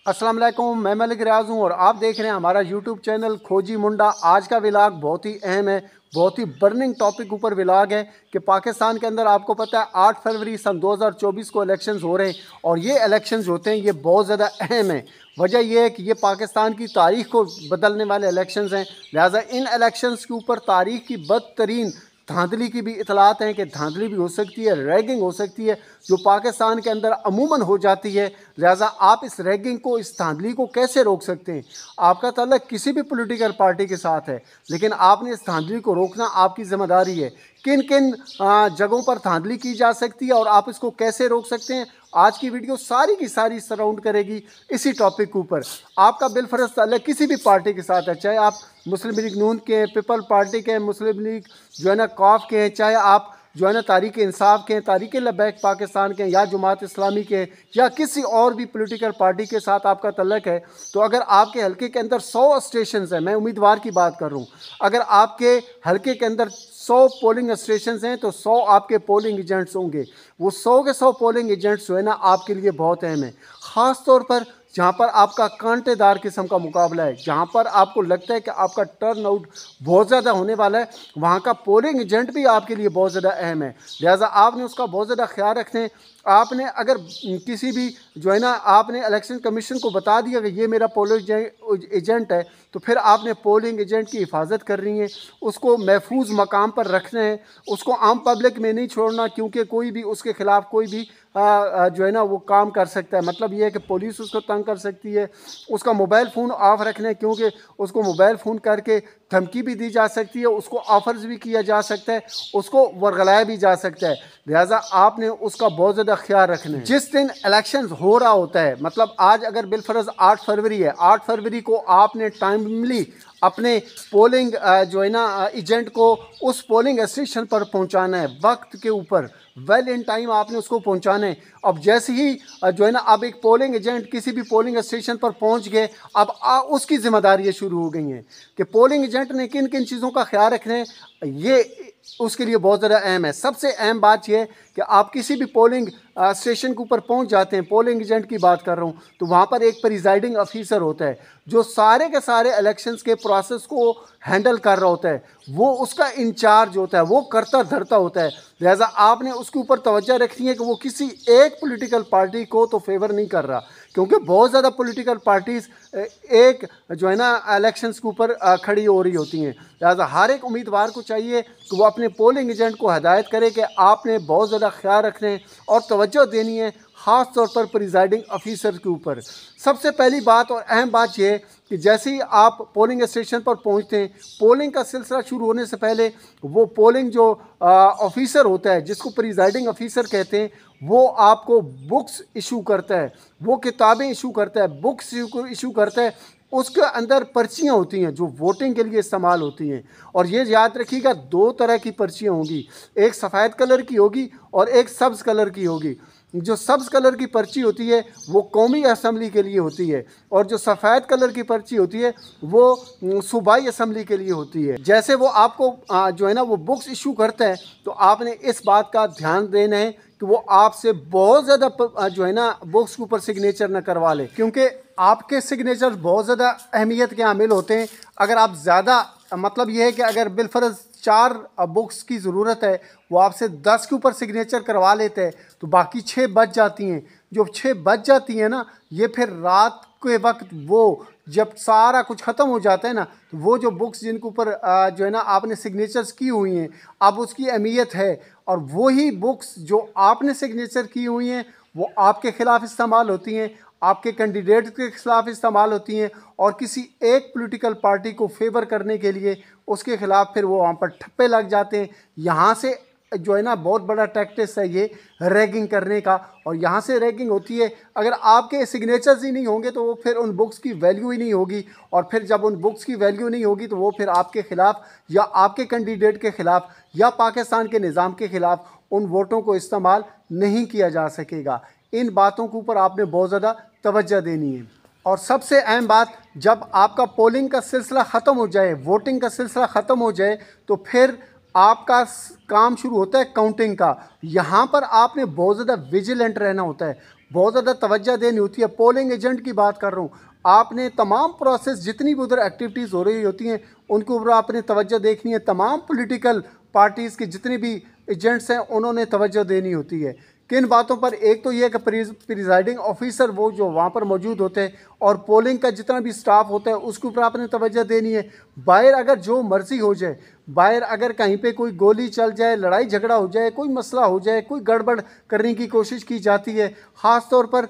अस्सलाम वालेकुम, मैं मलिक रियाज हूँ और आप देख रहे हैं हमारा यूट्यूब चैनल खोजी मुंडा। आज का व्लॉग बहुत ही अहम है, बहुत ही बर्निंग टॉपिक ऊपर व्लॉग है कि पाकिस्तान के अंदर आपको पता है 8 फरवरी सन 2024 को इलेक्शंस हो रहे हैं और ये इलेक्शंस होते हैं ये बहुत ज़्यादा अहम है। वजह यह है कि ये पाकिस्तान की तारीख को बदलने वाले इलेक्शंस हैं, लिहाजा इन इलेक्शंस के ऊपर तारीख की बदतरीन धांधली की भी इतलात हैं कि धांधली भी हो सकती है, रैगिंग हो सकती है जो पाकिस्तान के अंदर अमूमन हो जाती है। लिहाजा आप इस रैगिंग को, इस धांधली को कैसे रोक सकते हैं? आपका ताल्लुक किसी भी पॉलिटिकल पार्टी के साथ है, लेकिन आपने इस धांधली को रोकना आपकी जिम्मेदारी है। किन किन जगहों पर धांधली की जा सकती है और आप इसको कैसे रोक सकते हैं, आज की वीडियो सारी की सारी सराउंड करेगी इसी टॉपिक के ऊपर। आपका बिलफर्ज ताल्लुक किसी भी पार्टी के साथ है, चाहे आप मुस्लिम लीग नून के हैं, पीपल पार्टी के हैं, मुस्लिम लीग जो है ना कॉफ के हैं, चाहे आप जो है ना तारीक इंसाफ के हैं, तारीक लबैक पाकिस्तान के हैं, या जमात इस्लामी के हैं, या किसी और भी पॉलिटिकल पार्टी के साथ आपका तल्लक है, तो अगर आपके हलके के अंदर 100 स्टेशन हैं, मैं उम्मीदवार की बात कर रहा हूँ, अगर आपके हलके के अंदर 100 पोलिंग स्टेशन हैं तो 100 आपके पोलिंग एजेंट्स होंगे। वो 100 के 100 पोलिंग एजेंट्स जो है ना आपके लिए बहुत अहम है, ख़ास तौर पर जहाँ पर आपका कांटेदार किस्म का मुकाबला है, जहाँ पर आपको लगता है कि आपका टर्न आउट बहुत ज़्यादा होने वाला है, वहाँ का पोलिंग एजेंट भी आपके लिए बहुत ज़्यादा अहम है। लिहाजा आपने उसका बहुत ज़्यादा ख्याल रखना है। आपने अगर किसी भी जो है ना आपने इलेक्शन कमीशन को बता दिया कि ये मेरा पोलिंग एजेंट है, तो फिर आपने पोलिंग एजेंट की हिफाजत करनी है, उसको महफूज मकाम पर रखना है, उसको आम पब्लिक में नहीं छोड़ना, क्योंकि कोई भी उसके ख़िलाफ़ कोई भी जो है ना वो काम कर सकता है। मतलब ये है कि पुलिस उसको तंग कर सकती है, उसका मोबाइल फ़ोन ऑफ रखना है, क्योंकि उसको मोबाइल फ़ोन करके धमकी भी दी जा सकती है, उसको ऑफर्स भी किया जा सकता है, उसको वर्गलाया भी जा सकता है। लिहाजा आपने उसका बहुत ज़्यादा ख्याल रखना है। जिस दिन इलेक्शन हो रहा होता है, मतलब आज अगर बिलफर्ज 8 फरवरी है, 8 फरवरी को आपने टाइमली अपने पोलिंग जो है ना एजेंट को उस पोलिंग स्टेशन पर पहुंचाना है, वक्त के ऊपर वेल इन टाइम आपने उसको पहुंचाना है। अब जैसे ही जो है ना अब एक पोलिंग एजेंट किसी भी पोलिंग स्टेशन पर पहुंच गए, अब उसकी जिम्मेदारियां शुरू हो गई हैं कि पोलिंग एजेंट ने किन किन चीज़ों का ख्याल रखना है, ये उसके लिए बहुत ज़्यादा अहम है। सबसे अहम बात यह है कि आप किसी भी पोलिंग स्टेशन के ऊपर पहुंच जाते हैं, पोलिंग एजेंट की बात कर रहा हूं, तो वहां पर एक प्रिजाइडिंग ऑफिसर होता है जो सारे के सारे इलेक्शंस के प्रोसेस को हैंडल कर रहा होता है, वो उसका इंचार्ज होता है, वो करता धरता होता है। लिहाजा आपने उसके ऊपर तवज्जो रखनी है कि वो किसी एक पॉलिटिकल पार्टी को तो फेवर नहीं कर रहा, क्योंकि बहुत ज़्यादा पॉलिटिकल पार्टीज़ एक जो है ना इलेक्शंस के ऊपर खड़ी हो रही होती हैं। लिहाजा हर एक उम्मीदवार को चाहिए कि वो अपने पोलिंग एजेंट को हदायत करे कि आपने बहुत ज़्यादा ख्याल रखना है और तवज्जो देनी है, ख़ास तौर पर प्रिजाइडिंग ऑफिसर के ऊपर। सबसे पहली बात और अहम बात यह है कि जैसे ही आप पोलिंग स्टेशन पर पहुंचते हैं, पोलिंग का सिलसिला शुरू होने से पहले वो पोलिंग जो ऑफिसर होता है, जिसको प्रिजाइडिंग ऑफिसर कहते हैं, वो आपको बुक्स इशू करता है, वो किताबें इशू करता है, बुक्स इशू करता है। उसके अंदर पर्चियाँ होती हैं जो वोटिंग के लिए इस्तेमाल होती हैं, और ये याद रखिएगा 2 तरह की पर्चियाँ होंगी, एक सफ़ेद कलर की होगी और एक सब्ज़ कलर की होगी। जो सब्ज़ कलर की पर्ची होती है वो कौमी असम्बली के लिए होती है, और जो सफ़ेद कलर की पर्ची होती है वो सूबाई असम्बली के लिए होती है। जैसे वो आपको जो है ना वो बुक्स इशू करता है, तो आपने इस बात का ध्यान देना है कि वो आपसे बहुत ज़्यादा जो है ना बुक्स के ऊपर सिग्नेचर न करवा ले, क्योंकि आपके सिग्नेचर बहुत ज़्यादा अहमियत के हामिल होते हैं। अगर आप ज़्यादा मतलब ये है कि अगर बिलफर्ज 4 बुक्स की ज़रूरत है, वो आपसे 10 के ऊपर सिग्नेचर करवा लेते हैं, तो बाकी 6 बच जाती हैं। जो 6 बच जाती हैं ना, ये फिर रात के वक्त वो जब सारा कुछ ख़त्म हो जाता है ना, तो वो जो बुक्स जिनके ऊपर जो है ना आपने सिग्नेचर्स की हुई हैं, अब उसकी अहमियत है, और वही बुक्स जो आपने सिग्नेचर की हुई हैं वो आपके ख़िलाफ़ इस्तेमाल होती हैं, आपके कैंडिडेट के ख़िलाफ़ इस्तेमाल होती हैं, और किसी एक पॉलिटिकल पार्टी को फेवर करने के लिए उसके ख़िलाफ़ फिर वो वहाँ पर ठप्पे लग जाते हैं। यहाँ से जो है ना बहुत बड़ा टैक्टिस है ये रैगिंग करने का, और यहाँ से रैगिंग होती है। अगर आपके सिग्नेचर्स ही नहीं होंगे तो वो फिर उन बुक्स की वैल्यू ही नहीं होगी, और फिर जब उन बुक्स की वैल्यू नहीं होगी तो वो फिर आपके ख़िलाफ़ या आपके कैंडिडेट के ख़िलाफ़ या पाकिस्तान के निज़ाम के ख़िलाफ़ उन वोटों को इस्तेमाल नहीं किया जा सकेगा। इन बातों के ऊपर आपने बहुत ज़्यादा तवज्जो देनी है। और सबसे अहम बात, जब आपका पोलिंग का सिलसिला ख़त्म हो जाए, वोटिंग का सिलसिला ख़त्म हो जाए, तो फिर आपका काम शुरू होता है काउंटिंग का। यहाँ पर आपने बहुत ज़्यादा विजिलेंट रहना होता है, बहुत ज़्यादा तवज्जो देनी होती है। पोलिंग एजेंट की बात कर रहा हूँ, आपने तमाम प्रोसेस जितनी भी उधर एक्टिविटीज़ हो रही होती हैं उनके ऊपर आपने तवज्जो देखनी है। तमाम पॉलिटिकल पार्टीज़ के जितने भी एजेंट्स हैं उन्होंने तवज्जो देनी होती है। किन बातों पर? एक तो ये है कि प्रिजाइडिंग ऑफिसर वो जो वहाँ पर मौजूद होते हैं और पोलिंग का जितना भी स्टाफ होता है उसके ऊपर आपने तवज्जो देनी है। बाहर अगर जो मर्ज़ी हो जाए, बाहर अगर कहीं पे कोई गोली चल जाए, लड़ाई झगड़ा हो जाए, कोई मसला हो जाए, कोई गड़बड़ करने की कोशिश की जाती है, ख़ास तौर पर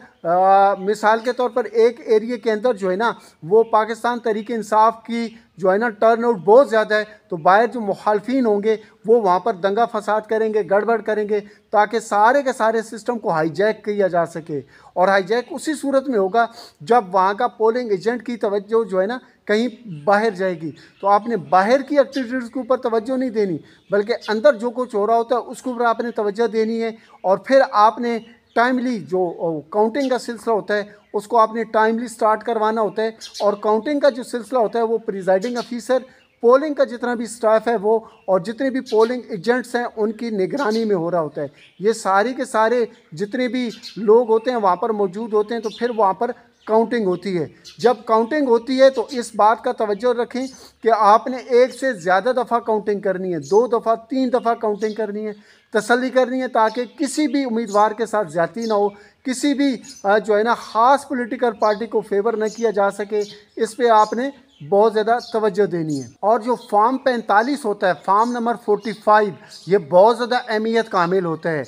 मिसाल के तौर पर एक एरिया के अंदर जो है ना वो पाकिस्तान तहरीक इंसाफ की जो है ना टर्नआउट बहुत ज़्यादा है, तो बाहर जो मुखालफिन होंगे वो वहाँ पर दंगा फसाद करेंगे, गड़बड़ करेंगे, ताकि सारे के सारे सिस्टम को हाईजैक किया जा सके। और हाईजैक उसी सूरत में होगा जब वहाँ का पोलिंग एजेंट की तवज्जो जो है ना कहीं बाहर जाएगी। तो आपने बाहर की एक्टिविटीज़ के ऊपर तवज्जो नहीं देनी, बल्कि अंदर जो कुछ हो रहा होता है उसके ऊपर आपने तवज्जो देनी है। और फिर आपने टाइमली जो काउंटिंग का सिलसिला होता है उसको आपने टाइमली स्टार्ट करवाना होता है। और काउंटिंग का जो सिलसिला होता है वो प्रिजाइडिंग ऑफिसर, पोलिंग का जितना भी स्टाफ है वो और जितने भी पोलिंग एजेंट्स हैं उनकी निगरानी में हो रहा होता है। ये सारे के सारे जितने भी लोग होते हैं वहाँ पर मौजूद होते हैं। तो फिर वहाँ पर काउंटिंग होती है। जब काउंटिंग होती है तो इस बात का तवज्जो रखें कि आपने एक से ज़्यादा दफ़ा काउंटिंग करनी है, 2 दफ़ा 3 दफ़ा काउंटिंग करनी है, तसल्ली करनी है, ताकि किसी भी उम्मीदवार के साथ ज़्यादती ना हो, किसी भी जो है ना ख़ास पॉलिटिकल पार्टी को फेवर न किया जा सके। इस पे आपने बहुत ज़्यादा तवज्जो देनी है। और जो फॉर्म 45 होता है, फॉर्म नंबर 45, ये बहुत ज़्यादा अहमियत का हामिल होता है।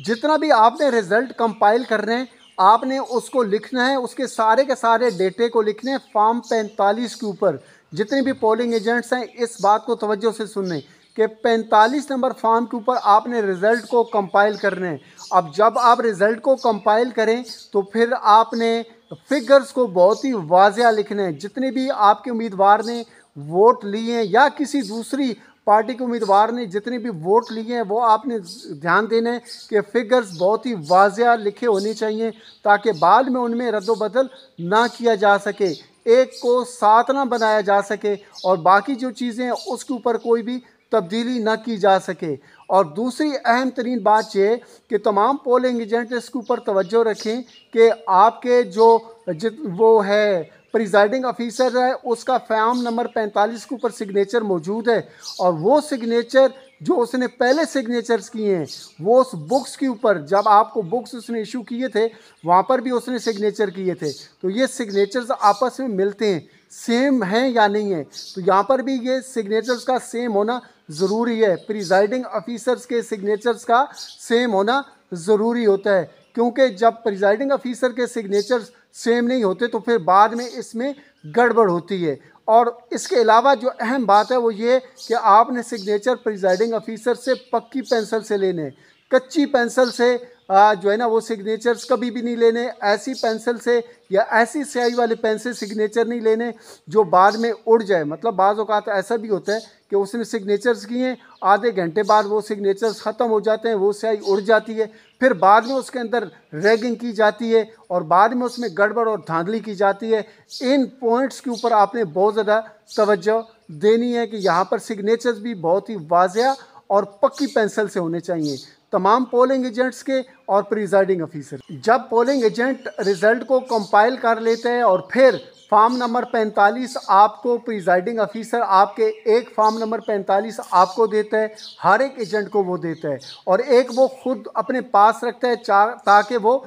जितना भी आपने रिज़ल्ट कंपाइल कर रहे हैं आपने उसको लिखना है, उसके सारे के सारे डेटे को लिखने हैं फॉर्म 45 के ऊपर। जितने भी पोलिंग एजेंट्स हैं इस बात को तवज्जो से सुन लें कि 45 नंबर फॉर्म के ऊपर आपने रिज़ल्ट को कंपाइल करने हैं। अब जब आप रिज़ल्ट को कंपाइल करें तो फिर आपने फिगर्स को बहुत ही वाज़िया लिखना है। जितने भी आपके उम्मीदवार ने वोट लिए हैं या किसी दूसरी पार्टी के उम्मीदवार ने जितने भी वोट लिए हैं वो आपने ध्यान देना है कि फिगर्स बहुत ही वाज़िया लिखे होने चाहिए, ताकि बाद में उनमें रद्द-ओ-बदल ना किया जा सके, एक को 7 ना बनाया जा सके और बाकी जो चीज़ें हैं उसके ऊपर कोई भी तब्दीली ना की जा सके। और दूसरी अहम तरीन बात ये कि तमाम पोलिंग एजेंट इसके ऊपर तवज्जो रखें कि आपके जो वो है प्रिजाइडिंग ऑफिसर है उसका फॉर्म नंबर 45 के ऊपर सिग्नेचर मौजूद है और वो सिग्नेचर जो उसने पहले सिग्नेचर्स किए हैं वो उस बुक्स के ऊपर, जब आपको बुक्स उसने इशू किए थे वहाँ पर भी उसने सिग्नेचर किए थे। तो ये सिग्नेचर्स आपस में मिलते हैं, सेम हैं या नहीं है, तो यहाँ पर भी ये सिग्नेचर्स का सेम होना ज़रूरी है। प्रिजाइडिंग ऑफिसर्स के सिग्नेचर्स का सेम होना ज़रूरी होता है, क्योंकि जब प्रिजाइडिंग ऑफिसर के सिग्नेचर्स सेम नहीं होते तो फिर बाद में इसमें गड़बड़ होती है। और इसके अलावा जो अहम बात है वो ये कि आपने सिग्नेचर प्रिजाइडिंग ऑफिसर से पक्की पेंसिल से लेने, कच्ची पेंसिल से जो है ना वो सिग्नेचर्स कभी भी नहीं लेने। ऐसी पेंसिल से या ऐसी स्याही वाले पेन से सिग्नेचर नहीं लेने जो बाद में उड़ जाए। मतलब बाज़ औक़ात ऐसा भी होता है कि उसने सिग्नेचर्स किए, आधे घंटे बाद वो सिग्नेचर्स ख़त्म हो जाते हैं, वो स्याही उड़ जाती है, फिर बाद में उसके अंदर रैगिंग की जाती है और बाद में उसमें गड़बड़ और धांधली की जाती है। इन पॉइंट्स के ऊपर आपने बहुत ज़्यादा तवज्जो देनी है कि यहाँ पर सिग्नेचर्स भी बहुत ही वाज़िया और पक्की पेंसिल से होने चाहिए तमाम पोलिंग एजेंट्स के और प्रिजाइडिंग ऑफिसर। जब पोलिंग एजेंट रिज़ल्ट को कंपाइल कर लेते हैं और फिर फॉर्म नंबर 45 आपको प्रिजाइडिंग ऑफिसर आपके एक फॉर्म नंबर 45 आपको देता है, हर एक एजेंट को वो देता है और एक वो खुद अपने पास रखता है ताकि वो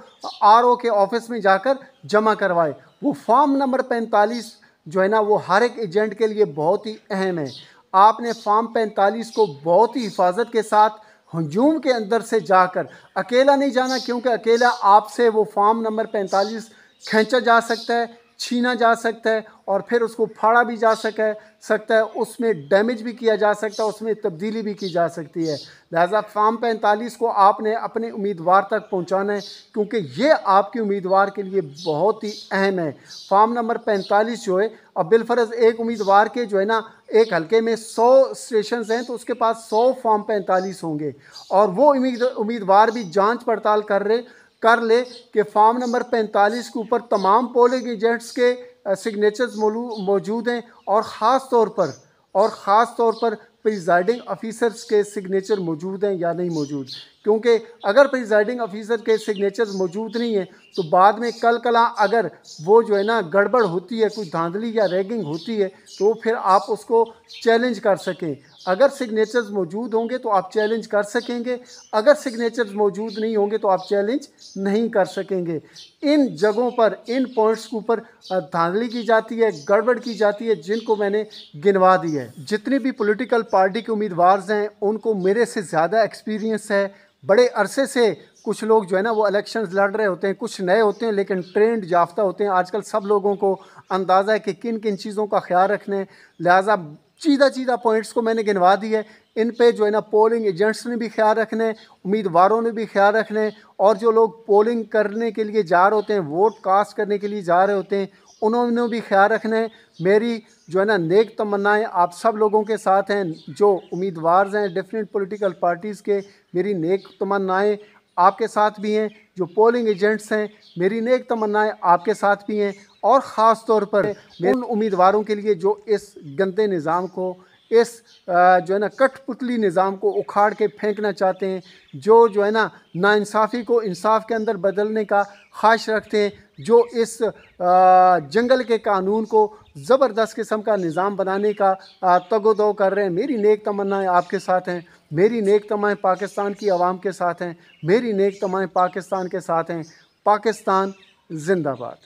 आरओ के ऑफिस में जाकर जमा करवाए। वो फॉर्म नंबर 45 जो है ना वो हर एक एजेंट के लिए बहुत ही अहम है। आपने फॉर्म 45 को बहुत ही हिफाजत के साथ हजूम के अंदर से जाकर, अकेला नहीं जाना क्योंकि अकेला आपसे वो फॉर्म नंबर 45 खींचा जा सकता है, छीना जा सकता है और फिर उसको फाड़ा भी जा सकता है, उसमें डैमेज भी किया जा सकता है, उसमें तब्दीली भी की जा सकती है। लिहाजा फॉर्म 45 को आपने अपने उम्मीदवार तक पहुंचाना है क्योंकि ये आपके उम्मीदवार के लिए बहुत ही अहम है। फॉर्म नंबर 45 जो है, अब बिलफर्ज एक उम्मीदवार के जो है ना एक हल्के में 100 स्टेशन हैं तो उसके पास 100 फॉर्म 45 होंगे और वो उम्मीदवार भी जाँच पड़ताल कर ले कि फॉर्म नंबर 45 के ऊपर तमाम पोलिंग एजेंट्स के सिग्नेचर्स मौजूद हैं और ख़ास तौर पर प्रिजाइडिंग ऑफिसर्स के सिग्नेचर मौजूद हैं या नहीं मौजूद, क्योंकि अगर प्रिजाइडिंग ऑफिसर के सिग्नेचर मौजूद नहीं है तो बाद में कल कला अगर वो जो है ना गड़बड़ होती है, कोई धांधली या रैगिंग होती है, तो फिर आप उसको चैलेंज कर सकें। अगर सिग्नेचर्स मौजूद होंगे तो आप चैलेंज कर सकेंगे, अगर सिग्नेचर्स मौजूद नहीं होंगे तो आप चैलेंज नहीं कर सकेंगे। इन जगहों पर, इन पॉइंट्स के ऊपर धांधली की जाती है, गड़बड़ की जाती है, जिनको मैंने गिनवा दी है। जितनी भी पॉलिटिकल पार्टी के उम्मीदवार हैं उनको मेरे से ज़्यादा एक्सपीरियंस है। बड़े अरसे से कुछ लोग जो है ना वो इलेक्शंस लड़ रहे होते हैं, कुछ नए होते हैं लेकिन ट्रेंड याफ्ता होते हैं। आजकल सब लोगों को अंदाज़ा है कि किन किन चीज़ों का ख्याल रखना है, लिहाजा चीदा पॉइंट्स को मैंने गिनवा दी है। इन पे जो है ना पोलिंग एजेंट्स ने भी ख्याल रखना है, उम्मीदवारों ने भी ख्याल रखना है, और जो लोग पोलिंग करने के लिए जा रहे होते हैं, वोट कास्ट करने के लिए जा रहे होते हैं, उन्होंने भी ख्याल रखना है। मेरी जो है ना नेक तमन्नाएं आप सब लोगों के साथ हैं, जो उम्मीदवार हैं डिफरेंट पॉलिटिकल पार्टीज़ के, मेरी नेक तमन्नाएं आपके साथ भी हैं। जो पोलिंग एजेंट्स हैं, मेरी नेक तमन्नाएं आपके साथ भी हैं, और ख़ास तौर पर उन उम्मीदवारों के लिए जो इस गंदे निज़ाम को, इस जो है ना कठपुतली निज़ाम को उखाड़ के फेंकना चाहते हैं, जो है ना नाइंसाफ़ी को इंसाफ के अंदर बदलने का ख्वाहिश रखते हैं, जो इस जंगल के कानून को ज़बरदस्त किस्म का निज़ाम बनाने का तगोदो कर रहे हैं। मेरी नेक तमन्नाएं आपके साथ हैं, मेरी नेक तमन्नाएं पाकिस्तान की आवाम के साथ हैं, मेरी नेक तमन्नाएं पाकिस्तान के साथ हैं। पाकिस्तान जिंदाबाद।